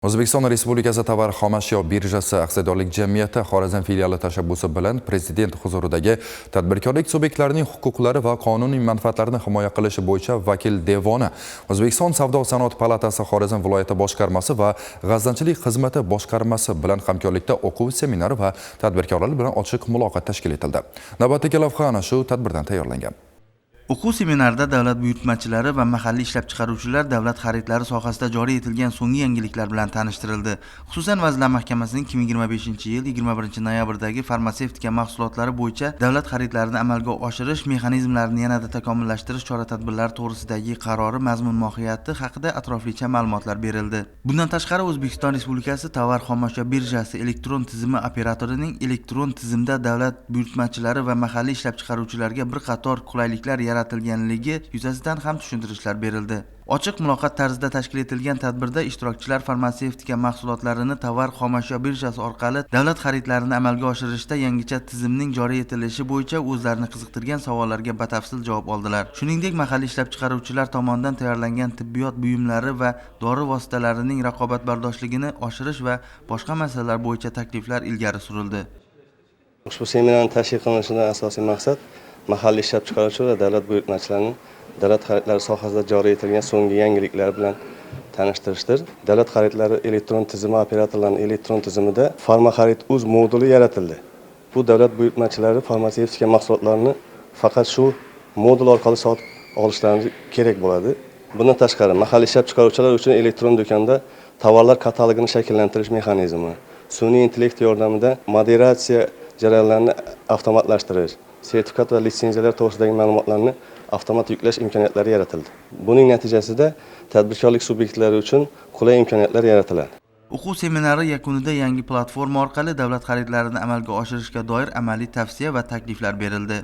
O'zbekiston Respublikasi tovar xomashyo birjasi aksiyadorlik jamiyati Xorazm filiali tashabbusi bilan Prezident huzuridagi tadbirkorlik subyektlarining huquqlari va qonuniy manfaatlarini himoya qilishi bo'yicha vakil devoni, O'zbekiston Savdo-sanoat palatasi Xorazm viloyati boshqarmasi va g'aznachilik xizmati boshqarmasi bilan hamkorlikda o'quv seminari va tadbirkorlar bilan ochiq muloqot tashkil etildi. Navbatdagi lavha ana shu tadbirdan tayyorlangan. O'quv seminarida davlat buyurtmachilari va mahalliy ishlab chiqaruvchilar davlat xaridlari sohasida joriy etilgan so'nggi yangiliklar bilan tanishtirildi. Xususan, Vazirlar Mahkamasining 2025-yil 21-noyabrdagi farmatsevtika mahsulotlari bo'yicha davlat xaridlarini amalga oshirish mexanizmlarini yanada takomillashtirish chora-tadbirlari to'g'risidagi qarori mazmun-mohiyati haqida atroflicha ma'lumotlar berildi. Bundan tashqari, O'zbekiston Respublikasi tovar xomashyo birjasi elektron tizimi operatorining elektron tizimda davlat buyurtmachilari va mahalliy ishlab chiqaruvchilarga bir qator qulayliklar yaratilganligi yuzasidan ham tushuntirishlar berildi. Ochiq muloqot tarzida tashkil etilgan tadbirda ishtirokchilar farmatsevtika mahsulotlarini tovar xomashyo birjasi orqali davlat xaridlarini amalga oshirishda yangicha tizimning joriy etilishi bo'yicha o'zlarini qiziqtirgan savollarga batafsil javob oldilar. Shuningdek, mahalliy ishlab chiqaruvchilar tomonidan tayyorlangan tibbiyot buyumlari va dori vositalarining raqobatbardoshligini oshirish va boshqa masalalar bo'yicha takliflar ilgari surildi. Ushbu seminarning tashkil qilinishidan asosiy maqsad mahalliy ishlab chiqaruvchi va davlat buyurtmachilarining davlat xaridlari sohasida joriy etilgan so'nggi yangiliklar bilan tanishtirishdir. Davlat xaridlari elektron tizimi operatorlarining elektron tizimida Farmaxarid.uz moduli yaratildi. Bu davlat buyurtmachilari farmatsevtika mahsulotlarini faqat shu modul orqali sotib olishlari kerak bo'ladi. Bundan tashqari, mahalliy ishlab chiqaruvchilar uchun elektron do'konda tovarlar katalogini shakllantirish mexanizmi, sun'iy intellekt yordamida moderatsiya jarayonlarini avtomatlashtirish, sertifikat va litsenziyalar to'g'risidagi ma'lumotlarni avtomat yuklash imkoniyatlari yaratildi. Buning natijasida tadbirkorlik subyektlari uchun qulay imkoniyatlar yaratiladi. O'quv seminari yakunida yangi platforma orqali davlat xaridlarini amalga oshirishga doir amaliy tavsiya va takliflar berildi.